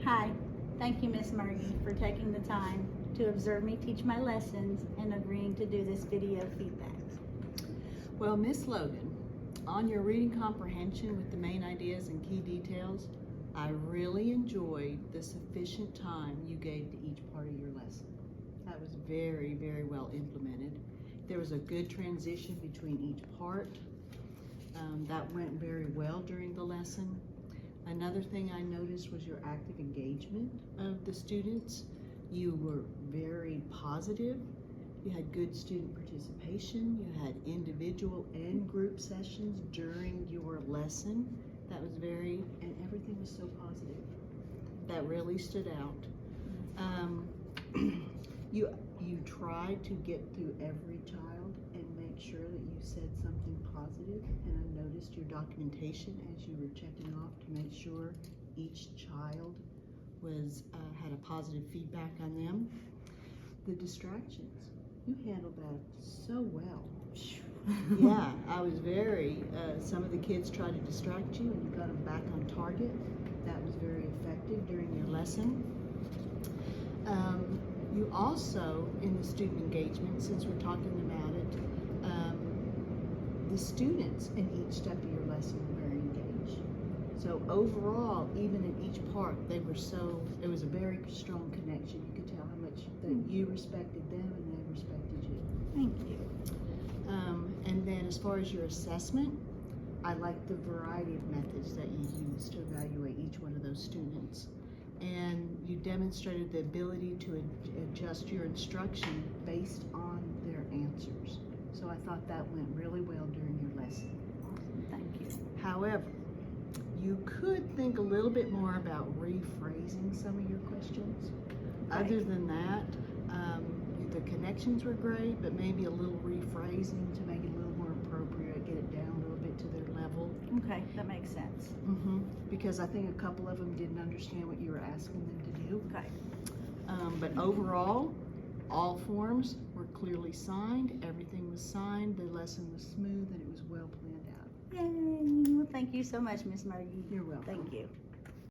Hi, thank you, Miss Margie, for taking the time to observe me teach my lessons and agreeing to do this video feedback. Well, Miss Logan, on your reading comprehension with the main ideas and key details, I really enjoyed the sufficient time you gave to each part of your lesson. That was very, very well implemented. There was a good transition between each part. That went very well during the lesson. Another thing I noticed was your active engagement of the students. You were very positive. You had good student participation. You had individual and group sessions during your lesson. That was and everything was so positive. That really stood out. You tried to get through every child and make sure that you said something positive, and I noticed your documentation as you were checking off to make sure each child was had a positive feedback on them. The distractions, you handled that so well. Yeah, I was some of the kids tried to distract you and you got them back on target. That was very effective during your lesson. You also, in the student engagement, since we're talking about it, the students in each step of your lesson were very engaged. So overall, even in each part, it was a very strong connection. You could tell how much that you respected them and they respected you. Thank you. And then as far as your assessment, I like the variety of methods that you used to evaluate each one of those students. And you demonstrated the ability to adjust your instruction based on their answers. So I thought that went really well during your lesson. Thank you. However, you could think a little bit more about rephrasing some of your questions. Right. Other than that, the connections were great, but maybe a little rephrasing to make it a little more appropriate, get it down a little bit to their level. Okay, that makes sense. Because I think a couple of them didn't understand what you were asking them to do. Okay. But overall, all forms were clearly signed, everything was signed, the lesson was smooth, and it was well planned out. Yay! Well, thank you so much, Miss Margie. You're welcome. Thank you.